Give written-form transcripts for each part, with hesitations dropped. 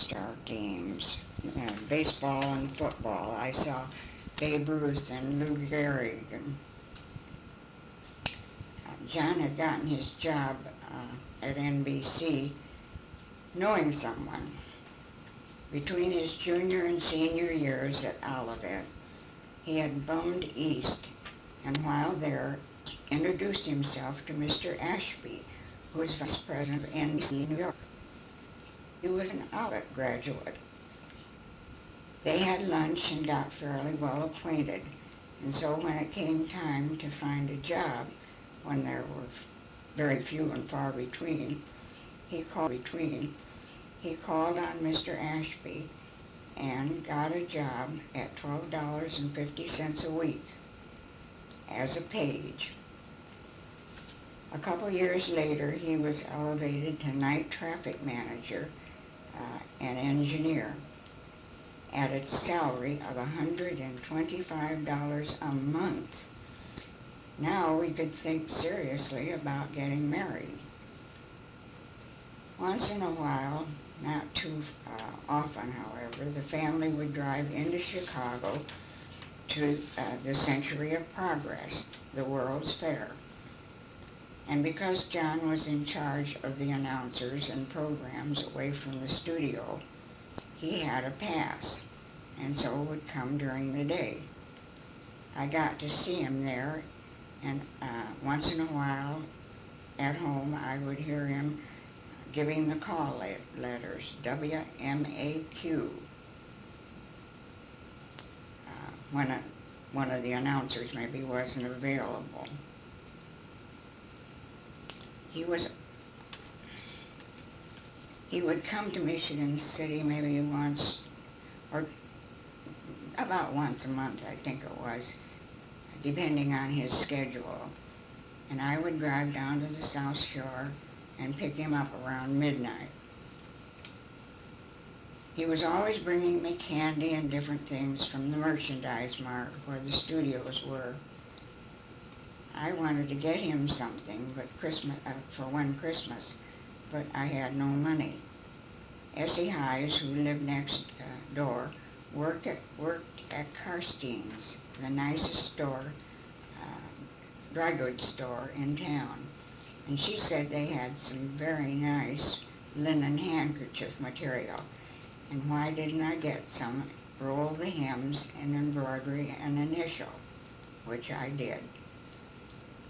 all-star games, baseball and football. I saw Babe Ruth and Lou Gehrig. And John had gotten his job at NBC knowing someone. Between his junior and senior years at Olivet, he had bummed east, and while there, introduced himself to Mr. Ashby, who was vice president of NBC New York. He was an Olivet graduate. They had lunch and got fairly well acquainted, and so when it came time to find a job, when there were very few and far between, he called on Mr. Ashby and got a job at $12.50 a week as a page. A couple years later, he was elevated to night traffic manager and engineer at a salary of $125 a month. Now we could think seriously about getting married. Once in a while, not too often, however, the family would drive into Chicago to the Century of Progress, the World's Fair. And because John was in charge of the announcers and programs away from the studio, he had a pass, and so would come during the day. I got to see him there, and once in a while at home I would hear him giving the call letters, WMAQ, when one of the announcers maybe wasn't available. He would come to Michigan City maybe once, or about once a month, I think it was, depending on his schedule. And I would drive down to the South Shore and pick him up around midnight. He was always bringing me candy and different things from the merchandise mart where the studios were. I wanted to get him something for one Christmas, but I had no money. Essie Hayes, who lived next door, worked at Karstein's, the nicest dry goods store in town. And she said they had some very nice linen handkerchief material. And why didn't I get some, roll the hems, and embroidery an initial, which I did.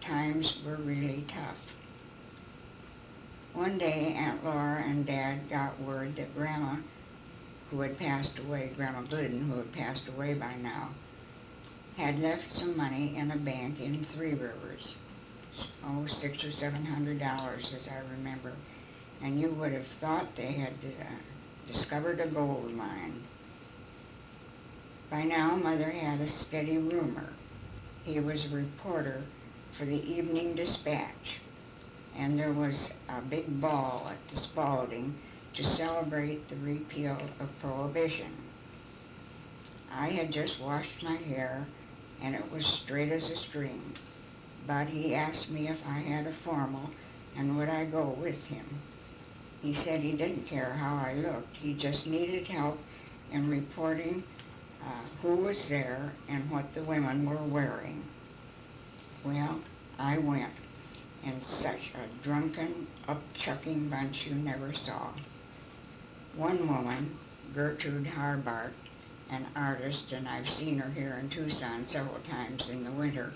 Times were really tough. One day, Aunt Laura and Dad got word that Grandma, who had passed away, Grandma Glidden, who had passed away by now, had left some money in a bank in Three Rivers. $600 or $700, as I remember. And you would have thought they had discovered a gold mine. By now, Mother had a steady roomer. He was a reporter for the Evening Dispatch, and there was a big ball at the Spalding to celebrate the repeal of Prohibition. I had just washed my hair, and it was straight as a string, but he asked me if I had a formal and would I go with him. He said he didn't care how I looked, he just needed help in reporting who was there and what the women were wearing. Well, I went, and such a drunken, up-chucking bunch you never saw. One woman, Gertrude Harbart, an artist, and I've seen her here in Tucson several times in the winter,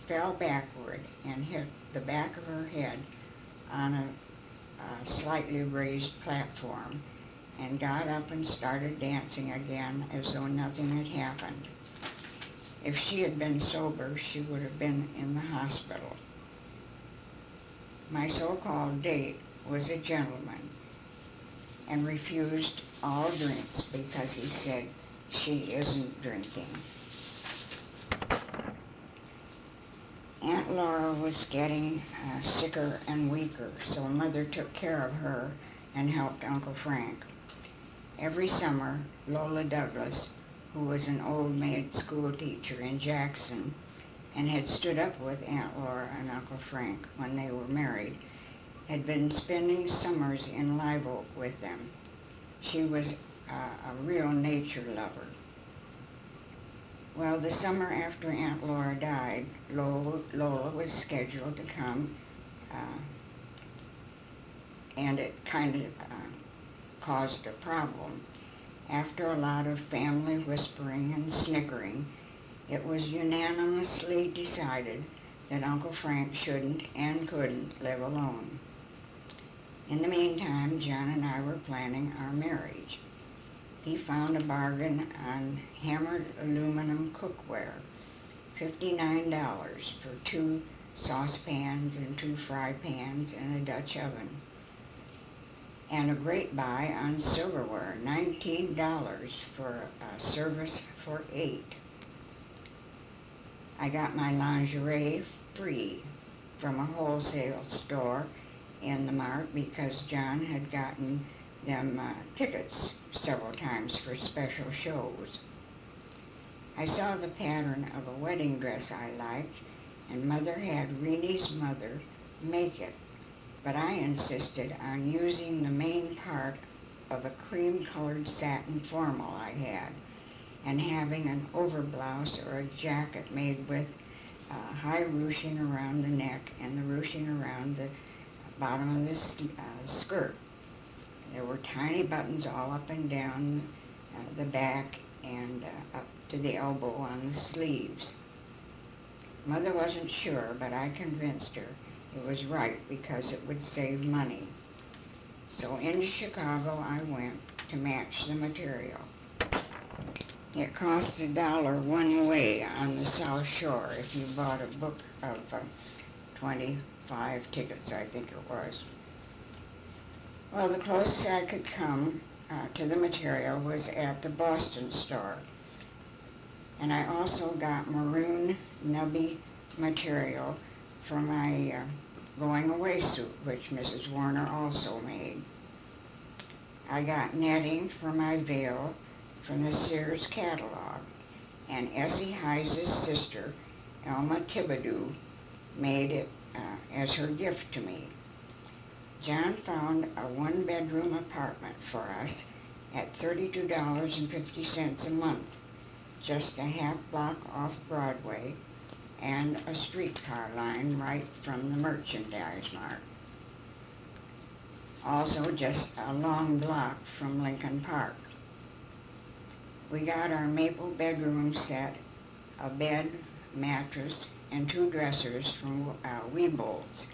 fell backward and hit the back of her head on a slightly raised platform and got up and started dancing again as though nothing had happened. If she had been sober, she would have been in the hospital. My so-called date was a gentleman and refused all drinks because he said she isn't drinking. Aunt Laura was getting sicker and weaker, so Mother took care of her and helped Uncle Frank. Every summer, Lola Douglas, who was an old maid school teacher in Jackson and had stood up with Aunt Laura and Uncle Frank when they were married, had been spending summers in Live Oak with them. She was a real nature lover. Well, the summer after Aunt Laura died, Lola was scheduled to come, and it kind of caused a problem. After a lot of family whispering and snickering, it was unanimously decided that Uncle Frank shouldn't and couldn't live alone. In the meantime, John and I were planning our marriage. He found a bargain on hammered aluminum cookware, $59 for 2 saucepans and 2 fry pans and a Dutch oven. And a great buy on silverware, $19 for a service for 8. I got my lingerie free from a wholesale store in the mart because John had gotten them tickets several times for special shows. I saw the pattern of a wedding dress I liked, and Mother had Renee's mother make it, but I insisted on using the main part of a cream-colored satin formal I had, and having an overblouse or a jacket made with high ruching around the neck and the ruching around the bottom of the skirt. There were tiny buttons all up and down the back and up to the elbow on the sleeves. Mother wasn't sure, but I convinced her it was right because it would save money. So into Chicago I went to match the material. It cost $1 one way on the South Shore if you bought a book of 25 tickets, I think it was. Well, the closest I could come to the material was at the Boston store. And I also got maroon nubby material for my going away suit, which Mrs. Warner also made. I got netting for my veil from the Sears catalog, and Essie Hises' sister, Elma Thibodeau, made it as her gift to me. John found a 1-bedroom apartment for us at $32.50 a month, just a half block off Broadway and a streetcar line right from the merchandise mart. Also just a long block from Lincoln Park. We got our maple bedroom set, a bed, mattress, and 2 dressers from Weebolt's,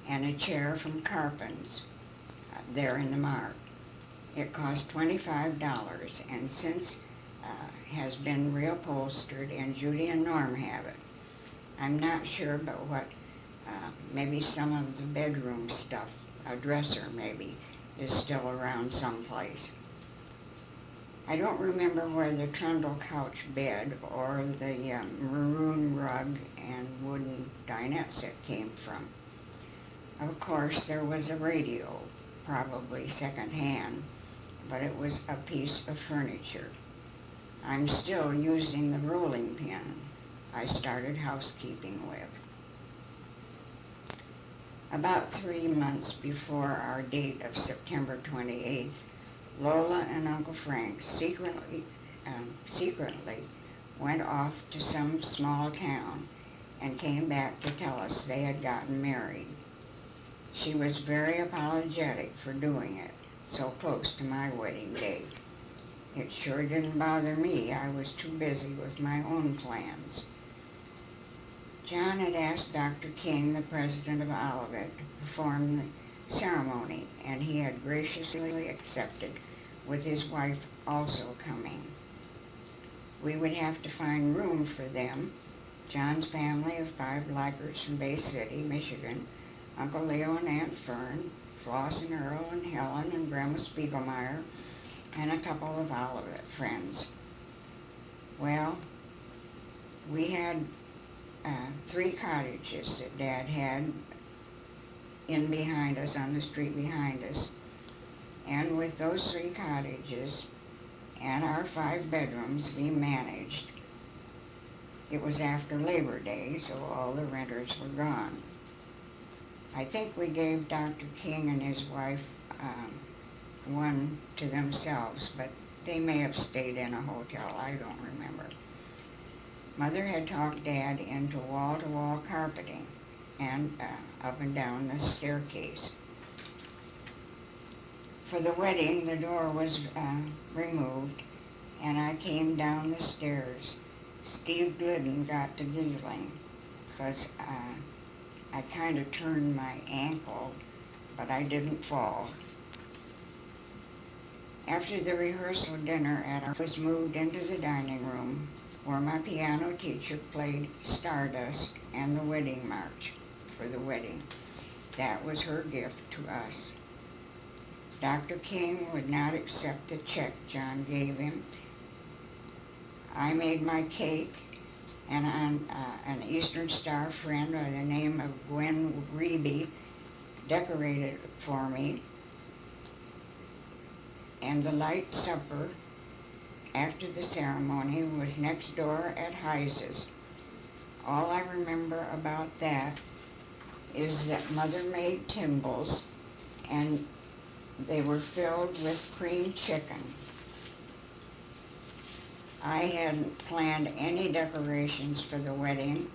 and a chair from Carpin's there in the mart. It cost $25, and since has been reupholstered, and Judy and Norm have it. I'm not sure, but what, maybe some of the bedroom stuff, a dresser maybe, is still around someplace. I don't remember where the trundle couch bed or the maroon rug and wooden dinette set came from. Of course, there was a radio, probably second-hand, but it was a piece of furniture. I'm still using the rolling pin I started housekeeping with. About 3 months before our date of September 28th, Lola and Uncle Frank secretly went off to some small town and came back to tell us they had gotten married. She was very apologetic for doing it so close to my wedding date. It sure didn't bother me. I was too busy with my own plans. John had asked Dr. King, the president of Olivet, to perform the ceremony, and he had graciously accepted, with his wife also coming. We would have to find room for them, John's family of 5 Laggards from Bay City, Michigan, Uncle Leo and Aunt Fern, Floss and Earl and Helen and Grandma Spiegelmeyer, and a couple of Olivet friends. Well, we had 3 cottages that Dad had in behind us, on the street behind us. And with those 3 cottages and our 5 bedrooms, we managed. It was after Labor Day, so all the renters were gone. I think we gave Dr. King and his wife one to themselves, but they may have stayed in a hotel. I don't remember. Mother had talked Dad into wall-to-wall carpeting and up and down the staircase. For the wedding, the door was removed, and I came down the stairs. Steve Glidden got to giggling because I kind of turned my ankle, but I didn't fall. After the rehearsal dinner, I was moved into the dining room where my piano teacher played Stardust and the wedding march for the wedding. That was her gift to us. Dr. King would not accept the check John gave him. I made my cake, and an Eastern Star friend by the name of Gwen Reeby decorated it for me. And the light supper after the ceremony was next door at Heise's. All I remember about that is that Mother made timbales, and they were filled with cream chicken. I hadn't planned any decorations for the wedding,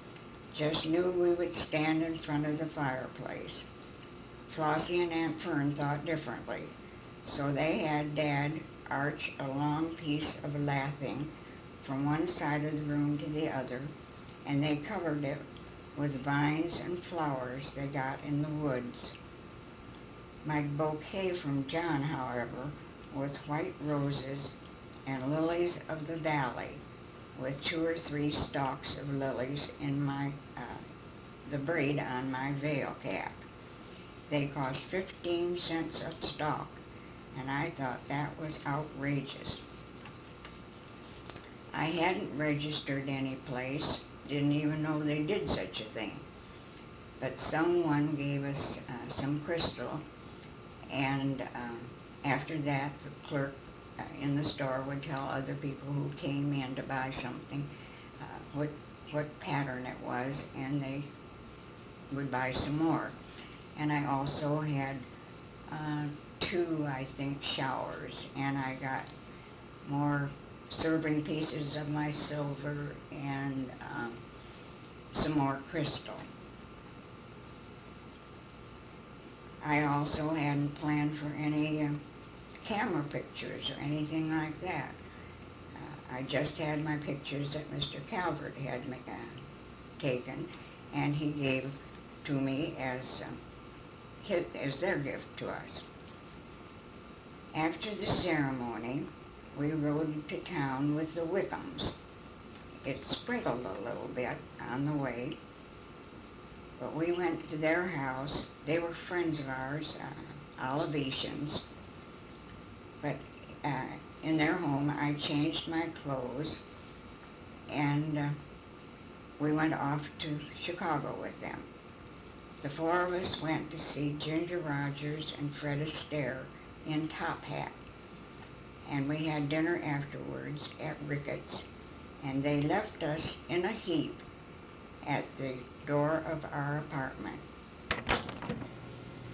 just knew we would stand in front of the fireplace. Flossie and Aunt Fern thought differently, so they had Dad arch a long piece of lathing from one side of the room to the other, and they covered it with vines and flowers they got in the woods. My bouquet from John, however, was white roses and lilies of the valley, with 2 or 3 stalks of lilies in the braid on my veil cap. They cost 15 cents a stalk, and I thought that was outrageous. I hadn't registered any place, didn't even know they did such a thing. But someone gave us some crystal, and after that, the clerk in the store would tell other people who came in to buy something what pattern it was, and they would buy some more. And I also had 2, I think, showers, and I got more serving pieces of my silver and some more crystal. I also hadn't planned for any camera pictures or anything like that. I just had my pictures that Mr. Calvert had taken, and he gave to me as their gift to us. After the ceremony, we rode to town with the Wickhams. It sprinkled a little bit on the way, but we went to their house. They were friends of ours, Olivetians, but in their home I changed my clothes, and we went off to Chicago with them. The 4 of us went to see Ginger Rogers and Fred Astaire in Top Hat, and we had dinner afterwards at Ricketts, and they left us in a heap at the door of our apartment.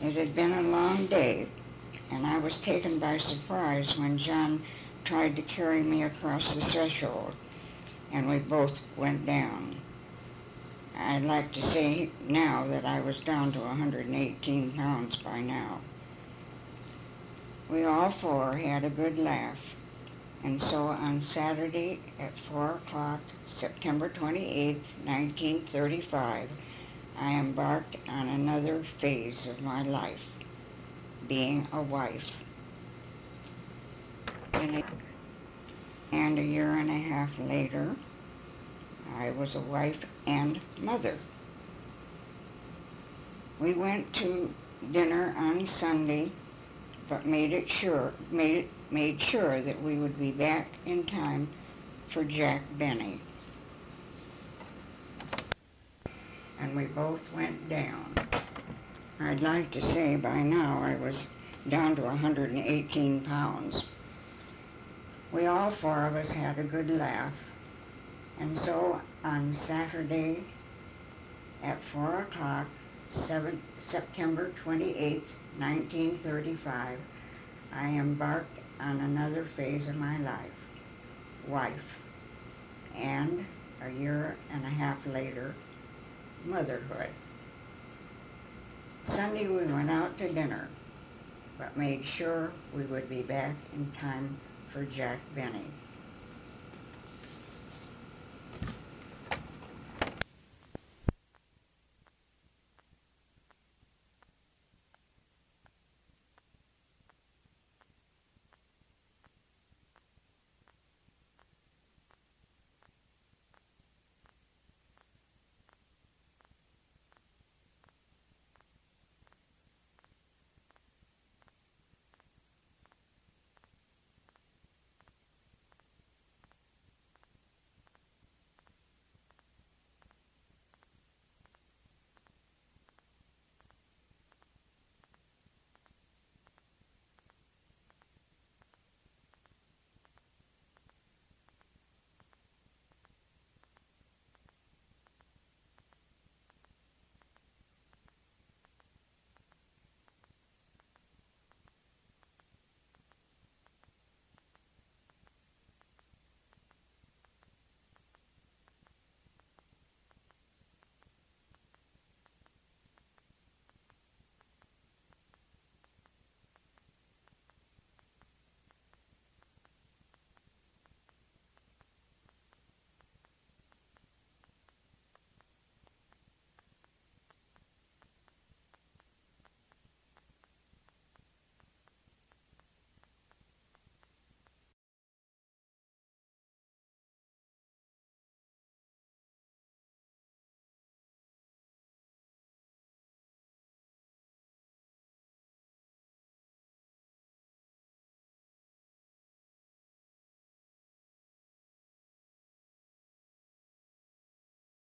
It had been a long day, and I was taken by surprise when John tried to carry me across the threshold, and we both went down. I'd like to say now that I was down to 118 pounds by now. We all 4 had a good laugh, and so on Saturday at 4 o'clock, September 28, 1935, I embarked on another phase of my life, being a wife. And a year and a half later, I was a wife and mother. We went to dinner on Sunday, but made sure that we would be back in time for Jack Benny. And we both went down. I'd like to say by now I was down to 118 pounds. We all 4 of us had a good laugh, and so on Saturday at 4 o'clock, September 28, 1935, I embarked on another phase of my life, wife, and a year and a half later, motherhood. Sunday we went out to dinner, but made sure we would be back in time for Jack Benny.